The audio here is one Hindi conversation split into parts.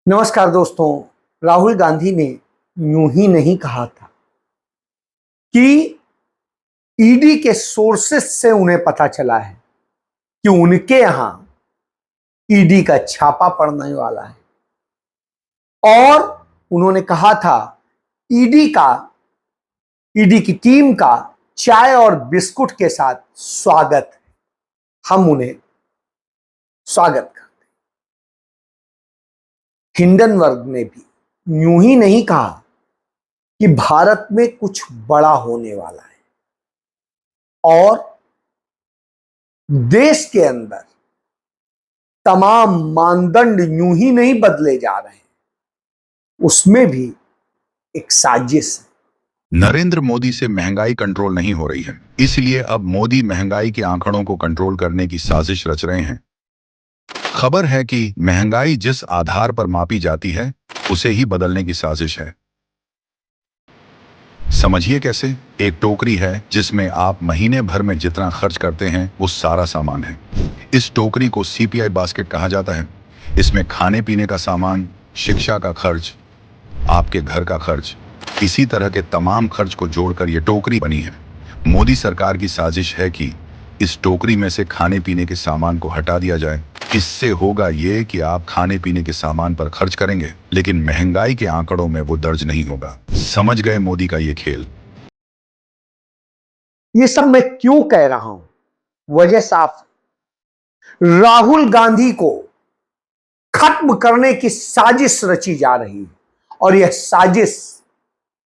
नमस्कार दोस्तों। राहुल गांधी ने यूं ही नहीं कहा था कि ईडी के सोर्सेस से उन्हें पता चला है कि उनके यहां ईडी का छापा पड़ने वाला है, और उन्होंने कहा था ईडी की टीम का चाय और बिस्कुट के साथ स्वागत है, हम उन्हें स्वागत करते हैं। हिंडनबर्ग ने भी यूं ही नहीं कहा कि भारत में कुछ बड़ा होने वाला है और देश के अंदर तमाम मानदंड यूं ही नहीं बदले जा रहे हैं, उसमें भी एक साजिश है। नरेंद्र मोदी से महंगाई कंट्रोल नहीं हो रही है, इसलिए अब मोदी महंगाई के आंकड़ों को कंट्रोल करने की साजिश रच रहे हैं। खबर है कि महंगाई जिस आधार पर मापी जाती है उसे ही बदलने की साजिश है। समझिए कैसे। एक टोकरी है जिसमें आप महीने भर में जितना खर्च करते हैं वो सारा सामान है। इस टोकरी को सीपीआई बास्केट कहा जाता है। इसमें खाने पीने का सामान, शिक्षा का खर्च, आपके घर का खर्च, इसी तरह के तमाम खर्च को जोड़कर ये टोकरी बनी है। मोदी सरकार की साजिश है कि इस टोकरी में से खाने पीने के सामान को हटा दिया जाए। इससे होगा ये कि आप खाने पीने के सामान पर खर्च करेंगे, लेकिन महंगाई के आंकड़ों में वो दर्ज नहीं होगा। समझ गए मोदी का ये खेल? ये सब मैं क्यों कह रहा हूं, वजह साफ है। राहुल गांधी को खत्म करने की साजिश रची जा रही है, और यह साजिश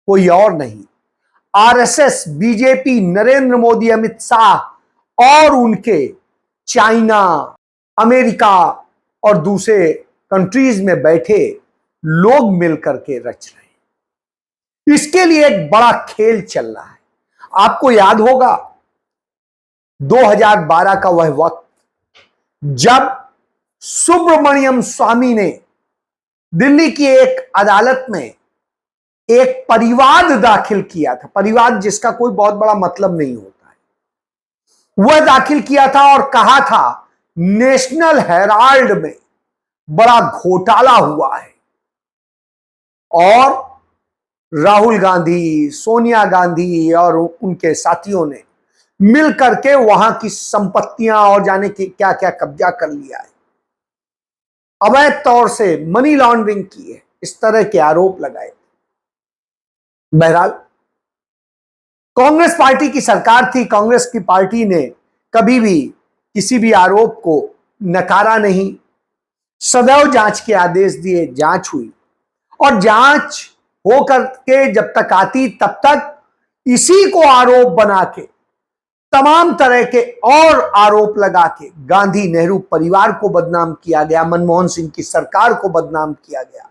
कोई और नहीं, आरएसएस, बीजेपी, नरेंद्र मोदी, अमित शाह और उनके चाइना, अमेरिका और दूसरे कंट्रीज में बैठे लोग मिलकर के रच रहे हैं। इसके लिए एक बड़ा खेल चल रहा है। आपको याद होगा 2012 का वह वक्त जब सुब्रमण्यम स्वामी ने दिल्ली की एक अदालत में एक परिवाद दाखिल किया था। परिवाद जिसका कोई बहुत बड़ा मतलब नहीं होता है, वह दाखिल किया था और कहा था नेशनल हेराल्ड में बड़ा घोटाला हुआ है और राहुल गांधी, सोनिया गांधी और उनके साथियों ने मिलकर के वहां की संपत्तियां और जाने की क्या क्या कब्जा कर लिया है, अवैध तौर से मनी लॉन्ड्रिंग की है, इस तरह के आरोप लगाए। बहरहाल कांग्रेस पार्टी की सरकार थी, कांग्रेस की पार्टी ने कभी भी किसी भी आरोप को नकारा नहीं, सदैव जांच के आदेश दिए, जांच हुई और जांच होकर के जब तक आती तब तक इसी को आरोप बना के तमाम तरह के और आरोप लगा के गांधी नेहरू परिवार को बदनाम किया गया, मनमोहन सिंह की सरकार को बदनाम किया गया।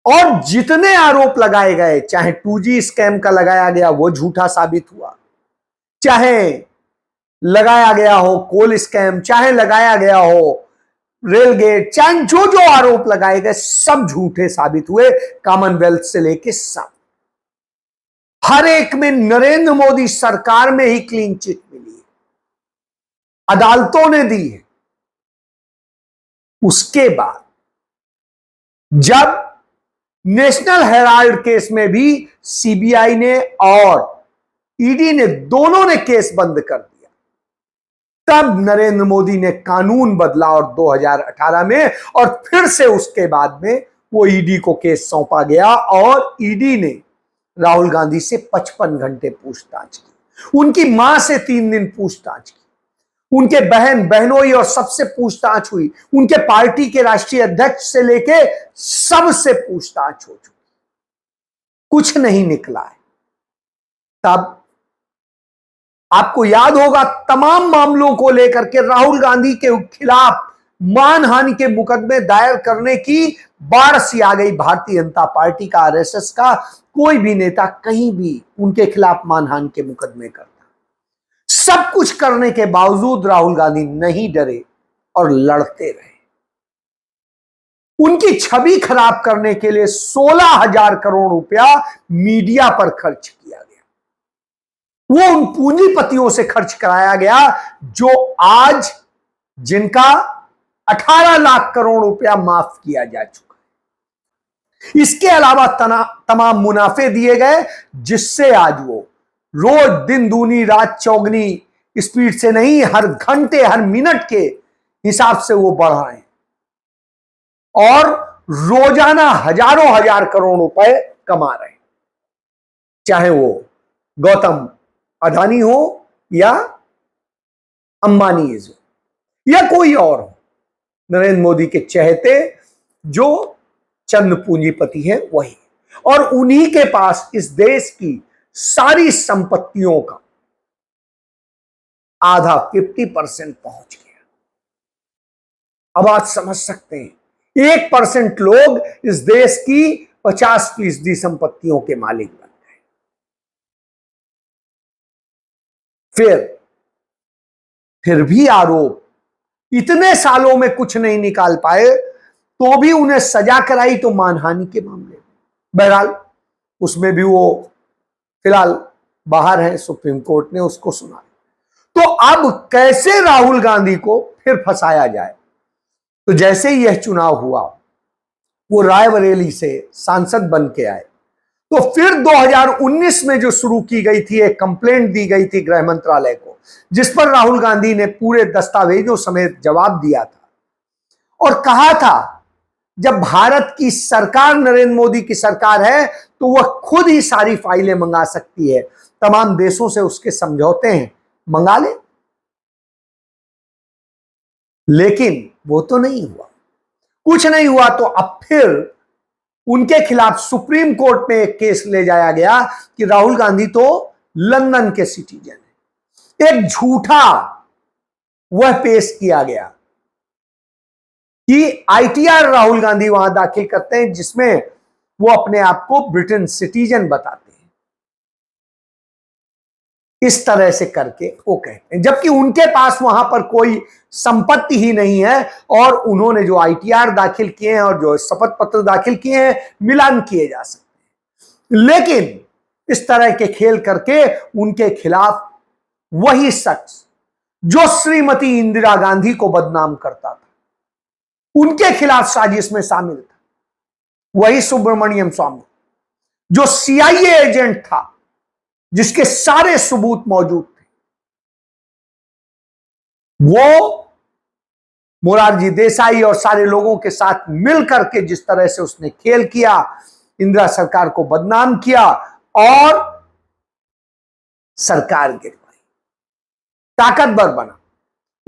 और जितने आरोप लगाए गए, चाहे 2G स्कैम का लगाया गया वो झूठा साबित हुआ, चाहे लगाया गया हो कोल स्कैम, चाहे लगाया गया हो रेल गेट, चाहे जो जो आरोप लगाए गए सब झूठे साबित हुए। कॉमनवेल्थ से लेके सब, हर एक में नरेंद्र मोदी सरकार में ही क्लीन चिट मिली है, अदालतों ने दी है। उसके बाद जब नेशनल हेराल्ड केस में भी सीबीआई ने और ईडी ने दोनों ने केस बंद कर दिया, तब नरेंद्र मोदी ने कानून बदला और 2018 में, और फिर से उसके बाद में वो ईडी को केस सौंपा गया और ईडी ने राहुल गांधी से 55 घंटे पूछताछ की, उनकी मां से 3 दिन पूछताछ की, उनके बहन बहनोई और सबसे पूछताछ हुई, उनके पार्टी के राष्ट्रीय अध्यक्ष से लेके सबसे पूछताछ हो चुकी, कुछ नहीं निकला है। तब आपको याद होगा तमाम मामलों को लेकर के राहुल गांधी के खिलाफ मानहानि के मुकदमे दायर करने की बाढ़ सी आ गई। भारतीय जनता पार्टी का, आरएसएस का कोई भी नेता कहीं भी उनके खिलाफ मानहानि के मुकदमे करता। सब कुछ करने के बावजूद राहुल गांधी नहीं डरे और लड़ते रहे। उनकी छवि खराब करने के लिए 16,000 करोड़ रुपया मीडिया पर खर्च किया गया। वो उन पूंजीपतियों से खर्च कराया गया जो आज जिनका 18 लाख करोड़ रुपया माफ किया जा चुका है। इसके अलावा तमाम मुनाफे दिए गए, जिससे आज वो रोज दिन दूनी रात चौगनी स्पीड से नहीं, हर घंटे हर मिनट के हिसाब से वो बढ़ रहे हैं और रोजाना हजारों हजार करोड़ रुपए कमा रहे हैं, चाहे वो गौतम अडानी हो या अंबानी हो या कोई और हो। नरेंद्र मोदी के चहेते जो चंद पूंजीपति है वही, और उन्हीं के पास इस देश की सारी संपत्तियों का आधा 50% पहुंच गया। अब आप समझ सकते हैं 1% लोग इस देश की 50% संपत्तियों के मालिक बन गए। फिर भी आरोप, इतने सालों में कुछ नहीं निकाल पाए तो भी उन्हें सजा कराई तो मानहानि के मामले में। बहरहाल उसमें भी वो फिलहाल बाहर है, सुप्रीम कोर्ट ने उसको सुना। तो अब कैसे राहुल गांधी को फिर फंसाया जाए? तो जैसे ही यह चुनाव हुआ, वो रायबरेली से सांसद बन के आए, तो फिर 2019 में जो शुरू की गई थी, एक कंप्लेंट दी गई थी गृह मंत्रालय को, जिस पर राहुल गांधी ने पूरे दस्तावेजों समेत जवाब दिया था और कहा था जब भारत की सरकार नरेंद्र मोदी की सरकार है तो वह खुद ही सारी फाइलें मंगा सकती है, तमाम देशों से उसके समझौते हैं, मंगा ले। लेकिन वो तो नहीं हुआ, कुछ नहीं हुआ। तो अब फिर उनके खिलाफ सुप्रीम कोर्ट में एक केस ले जाया गया कि राहुल गांधी तो लंदन के सिटीजन है। एक झूठा वह पेश किया गया कि आईटीआर राहुल गांधी वहां दाखिल करते हैं, जिसमें वो अपने आप को ब्रिटेन सिटीजन बताते हैं। इस तरह से करके वो कहते हैं, जबकि उनके पास वहां पर कोई संपत्ति ही नहीं है और उन्होंने जो आईटीआर दाखिल किए हैं और जो शपथ पत्र दाखिल किए हैं, मिलान किए जा सकते हैं। लेकिन इस तरह के खेल करके उनके खिलाफ वही शख्स जो श्रीमती इंदिरा गांधी को बदनाम करता था, उनके खिलाफ साजिश में शामिल था, वही सुब्रमण्यम स्वामी जो सीआईए एजेंट था, जिसके सारे सबूत मौजूद थे। वो मोरारजी देसाई और सारे लोगों के साथ मिलकर के जिस तरह से उसने खेल किया, इंदिरा सरकार को बदनाम किया और सरकार गिर गई, ताकतवर बना।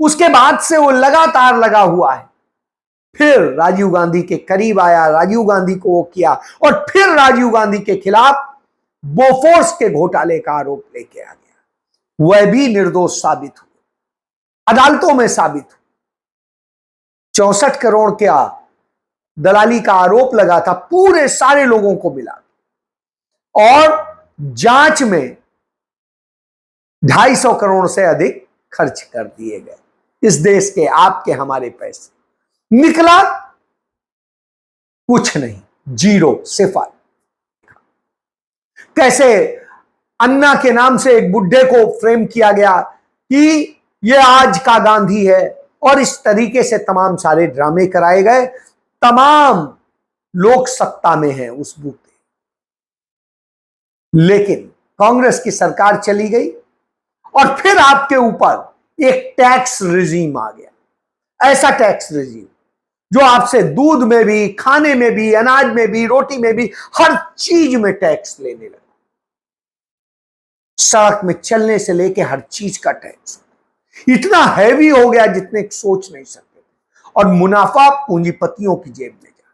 उसके बाद से वो लगातार लगा हुआ है। फिर राजीव गांधी के करीब आया, राजीव गांधी को वो किया और फिर राजीव गांधी के खिलाफ बोफोर्स के घोटाले का आरोप लेके आ गया। वह भी निर्दोष साबित हुए, अदालतों में साबित हुए। 64 करोड़ का दलाली का आरोप लगा था, पूरे सारे लोगों को मिला और जांच में 250 करोड़ से अधिक खर्च कर दिए गए। इस देश के आपके हमारे पैसे, निकला कुछ नहीं, जीरो, सिफर। कैसे अन्ना के नाम से एक बुड्ढे को फ्रेम किया गया कि यह आज का गांधी है, और इस तरीके से तमाम सारे ड्रामे कराए गए। तमाम लोग सत्ता में हैं उस बूथ पे, लेकिन कांग्रेस की सरकार चली गई और फिर आपके ऊपर एक टैक्स रिजीम आ गया। ऐसा टैक्स रिजीम जो आपसे दूध में भी, खाने में भी, अनाज में भी, रोटी में भी, हर चीज में टैक्स लेने लगा। सड़क में चलने से लेके हर चीज का टैक्स इतना हैवी हो गया जितने सोच नहीं सकते, और मुनाफा पूंजीपतियों की जेब में जा।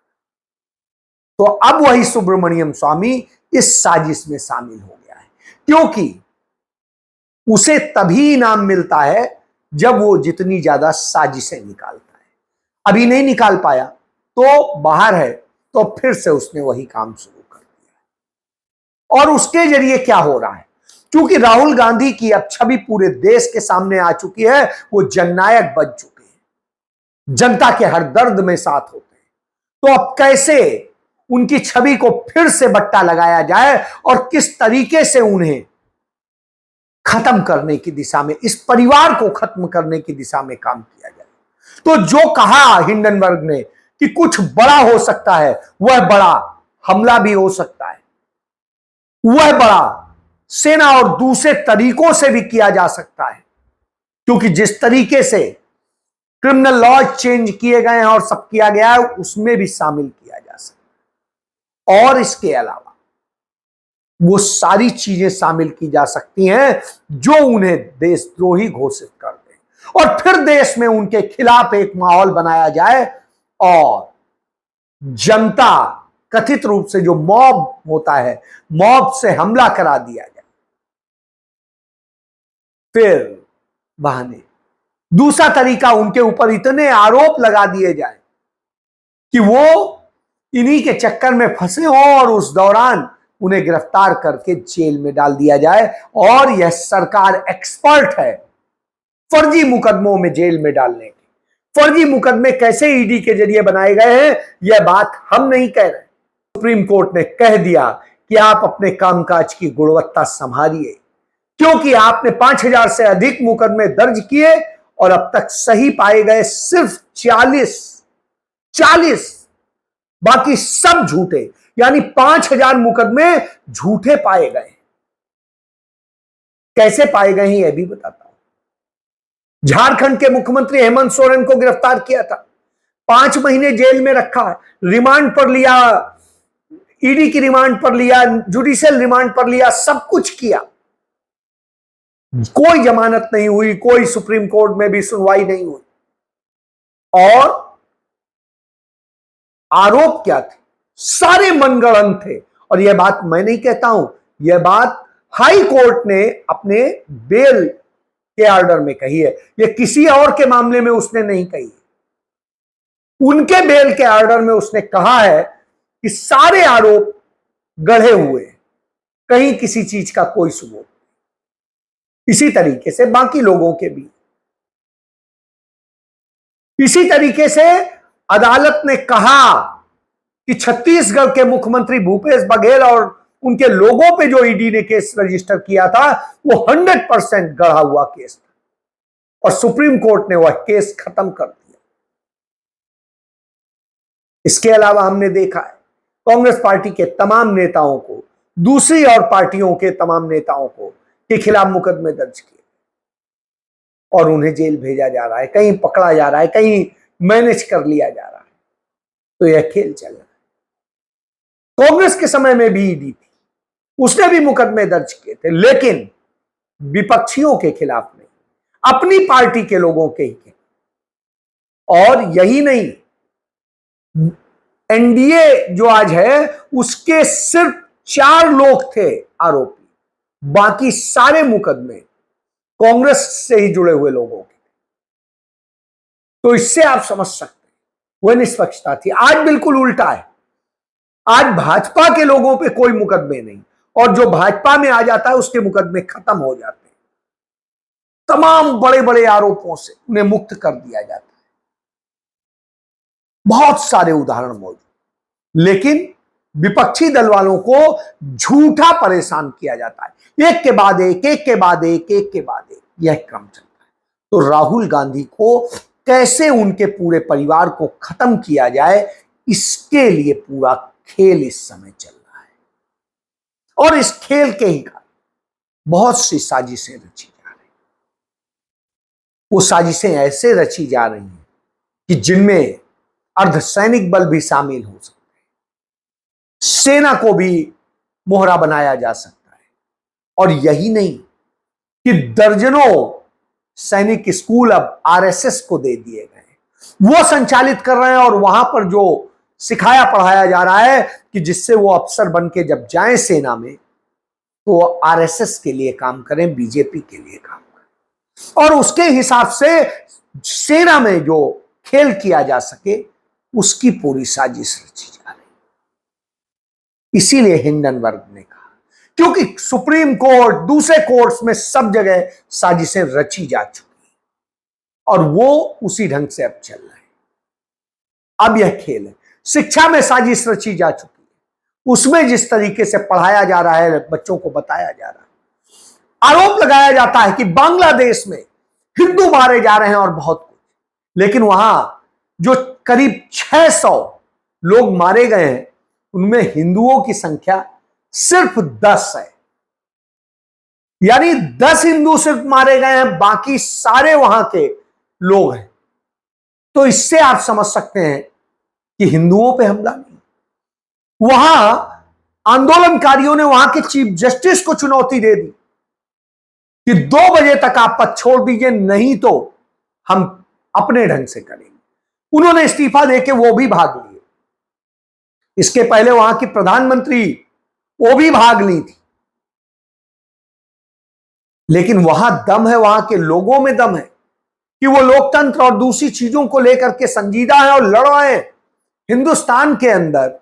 तो अब वही सुब्रमण्यम स्वामी इस साजिश में शामिल हो गया है, क्योंकि उसे तभी इनाम मिलता है जब वो जितनी ज्यादा साजिशें निकालता है। अभी नहीं निकाल पाया तो बाहर है, तो फिर से उसने वही काम शुरू कर दिया। और उसके जरिए क्या हो रहा है, क्योंकि राहुल गांधी की अब छवि पूरे देश के सामने आ चुकी है, वो जननायक बन चुके हैं, जनता के हर दर्द में साथ होते हैं। तो अब कैसे उनकी छवि को फिर से बट्टा लगाया जाए और किस तरीके से उन्हें खत्म करने की दिशा में, इस परिवार को खत्म करने की दिशा में काम किया जाए। तो जो कहा हिंडनबर्ग ने कि कुछ बड़ा हो सकता है, वह बड़ा हमला भी हो सकता है, वह बड़ा सेना और दूसरे तरीकों से भी किया जा सकता है, क्योंकि जिस तरीके से क्रिमिनल लॉ चेंज किए गए हैं और सब किया गया है, उसमें भी शामिल किया जा सकता है। और इसके अलावा वो सारी चीजें शामिल की जा सकती हैं जो उन्हें देशद्रोही घोषित कर दें, और फिर देश में उनके खिलाफ एक माहौल बनाया जाए और जनता, कथित रूप से जो मॉब होता है, मॉब से हमला करा दिया जाए। फिर बहाने दूसरा तरीका, उनके ऊपर इतने आरोप लगा दिए जाए कि वो इन्हीं के चक्कर में फंसे हो और उस दौरान उन्हें गिरफ्तार करके जेल में डाल दिया जाए। और यह सरकार एक्सपर्ट है फर्जी मुकदमों में जेल में डालने की। फर्जी मुकदमे कैसे ईडी के जरिए बनाए गए हैं, यह बात हम नहीं कह रहे। सुप्रीम कोर्ट ने कह दिया कि आप अपने कामकाज की गुणवत्ता संभालिए, क्योंकि आपने 5000 से अधिक मुकदमे दर्ज किए और अब तक सही पाए गए सिर्फ 40, बाकी सब झूठे, यानी 5000 मुकदमे झूठे पाए गए। कैसे पाए गए हैं यह भी बताता हूं। झारखंड के मुख्यमंत्री हेमंत सोरेन को गिरफ्तार किया था, 5 महीने जेल में रखा, रिमांड पर लिया, ईडी की रिमांड पर लिया, जुडिशियल रिमांड पर लिया, सब कुछ किया, कोई जमानत नहीं हुई, कोई सुप्रीम कोर्ट में भी सुनवाई नहीं हुई। और आरोप क्या थे? सारे मनगढ़ंत थे। और यह बात मैं नहीं कहता हूं, यह बात हाई कोर्ट ने अपने बेल के ऑर्डर में कही है, यह किसी और के मामले में उसने नहीं कही। उनके बेल के ऑर्डर में उसने कहा है कि सारे आरोप गढ़े हुए हैं, कहीं किसी चीज का कोई सबूत। इसी तरीके से बाकी लोगों के भी, इसी तरीके से अदालत ने कहा कि छत्तीसगढ़ के मुख्यमंत्री भूपेश बघेल और उनके लोगों पे जो ईडी ने केस रजिस्टर किया था वो 100% गढ़ा हुआ केस था, और सुप्रीम कोर्ट ने वह केस खत्म कर दिया। इसके अलावा हमने देखा है कांग्रेस पार्टी के तमाम नेताओं को, दूसरी और पार्टियों के तमाम नेताओं को के खिलाफ मुकदमे दर्ज किए और उन्हें जेल भेजा जा रहा है, कहीं पकड़ा जा रहा है, कहीं मैनेज कर लिया जा रहा है। तो यह खेल चल रहा है। कांग्रेस के समय में भी ईडी थी, उसने भी मुकदमे दर्ज किए थे, लेकिन विपक्षियों के खिलाफ नहीं, अपनी पार्टी के लोगों के ही खिलाफ। और यही नहीं, एनडीए जो आज है उसके सिर्फ 4 लोग थे आरोपी, बाकी सारे मुकदमे कांग्रेस से ही जुड़े हुए लोगों के। तो इससे आप समझ सकते हैं वह निष्पक्षता थी। आज बिल्कुल उल्टा है, आज भाजपा के लोगों पे कोई मुकदमे नहीं, और जो भाजपा में आ जाता है उसके मुकदमे खत्म हो जाते हैं, तमाम बड़े बड़े आरोपों से उन्हें मुक्त कर दिया जाता है। बहुत सारे उदाहरण मौजूद, लेकिन विपक्षी दल वालों को झूठा परेशान किया जाता है, एक के बाद एक, एक के बाद एक, एक के बाद एक, यह क्रम चलता है। तो राहुल गांधी को कैसे उनके पूरे परिवार को खत्म किया जाए, इसके लिए पूरा खेल इस समय चल रहा है। और इस खेल के ही कारण बहुत सी साजिशें रची जा रही, वो साजिशें ऐसे रची जा रही हैं कि जिनमें अर्धसैनिक बल भी शामिल हो सकते हैं, सेना को भी मोहरा बनाया जा सकता है। और यही नहीं कि दर्जनों सैनिक स्कूल अब आरएसएस को दे दिए गए, वो संचालित कर रहे हैं, और वहां पर जो सिखाया पढ़ाया जा रहा है कि जिससे वो अफसर बन के जब जाएं सेना में तो आरएसएस के लिए काम करें, बीजेपी के लिए काम करें, और उसके हिसाब से सेना में जो खेल किया जा सके उसकी पूरी साजिश रची जा रही। इसीलिए हिंडनबर्ग ने कहा, क्योंकि सुप्रीम कोर्ट, दूसरे कोर्ट्स में सब जगह साजिशें रची जा चुकी और वो उसी ढंग से अब चल रहे हैं। अब यह खेल है, शिक्षा में साजिश रची जा चुकी है, उसमें जिस तरीके से पढ़ाया जा रहा है, बच्चों को बताया जा रहा है, आरोप लगाया जाता है कि बांग्लादेश में हिंदू मारे जा रहे हैं और बहुत कुछ, लेकिन वहां जो करीब 600 लोग मारे गए हैं उनमें हिंदुओं की संख्या सिर्फ 10 है। यानी 10 हिंदू सिर्फ मारे गए हैं, बाकी सारे वहां के लोग हैं। तो इससे आप समझ सकते हैं कि हिंदुओं पे हमला नहीं। वहां आंदोलनकारियों ने वहां के चीफ जस्टिस को चुनौती दे दी कि 2 बजे तक आप पद छोड़ दीजिए, नहीं तो हम अपने ढंग से करेंगे। उन्होंने इस्तीफा देके वो भी भाग लिए। इसके पहले वहां की प्रधानमंत्री वो भी भाग ली थी। लेकिन वहां दम है, वहां के लोगों में दम है कि वो लोकतंत्र और दूसरी चीजों को लेकर के संजीदा है और लड़ रहे हैं। हिंदुस्तान के अंदर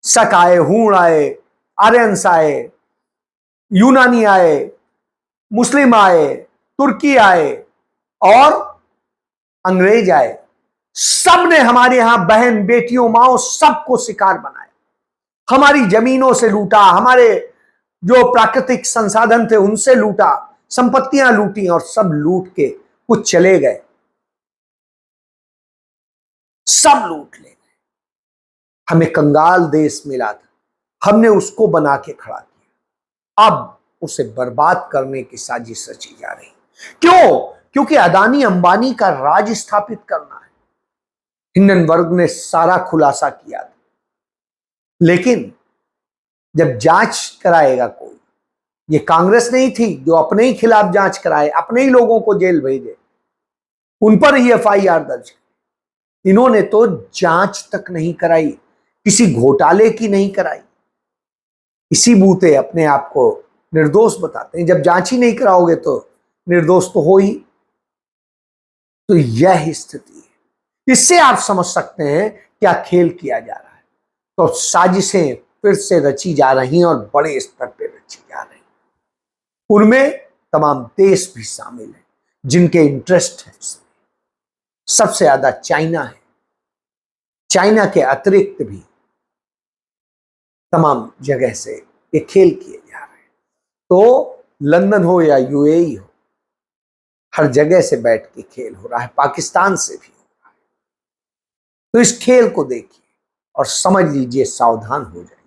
शक आए, हूण आए, आर्यंस आए, यूनानी आए, मुस्लिम आए, तुर्की आए और अंग्रेज आए, सब ने हमारे यहां बहन बेटियों माओ सबको शिकार बनाया। हमारी जमीनों से लूटा, हमारे जो प्राकृतिक संसाधन थे उनसे लूटा, संपत्तियां लूटी और सब लूट के कुछ चले गए, सब लूट ले गए। हमें कंगाल देश मिला था, हमने उसको बना के खड़ा किया। अब उसे बर्बाद करने की साजिश रची जा रही। क्यों? क्योंकि अदानी अंबानी का राज स्थापित करना है। हिंडन वर्ग ने सारा खुलासा किया था। लेकिन जब जांच कराएगा कोई, ये कांग्रेस नहीं थी जो अपने ही खिलाफ जांच कराए, अपने ही लोगों को जेल भेजे, उन पर ही एफआईआर दर्ज। इन्होंने तो जांच तक नहीं कराई, किसी घोटाले की नहीं कराई। इसी बूते अपने आप को निर्दोष बताते हैं। जब जांच ही नहीं कराओगे तो निर्दोष तो हो ही। तो यह स्थिति है। इससे आप समझ सकते हैं क्या खेल किया जा रहा है। तो साजिशें फिर से रची जा रही हैं और बड़े स्तर पर रची जा रही हैं। उनमें तमाम देश भी शामिल हैं जिनके इंटरेस्ट है इसमें। सबसे ज्यादा चाइना है। चाइना के अतिरिक्त भी तमाम जगह से ये खेल किए जा रहे हैं। तो लंदन हो या यूएई हो, हर जगह से बैठ के खेल हो रहा है, पाकिस्तान से भी हो रहा है। तो इस खेल को देखिए और समझ लीजिए, सावधान हो जाए।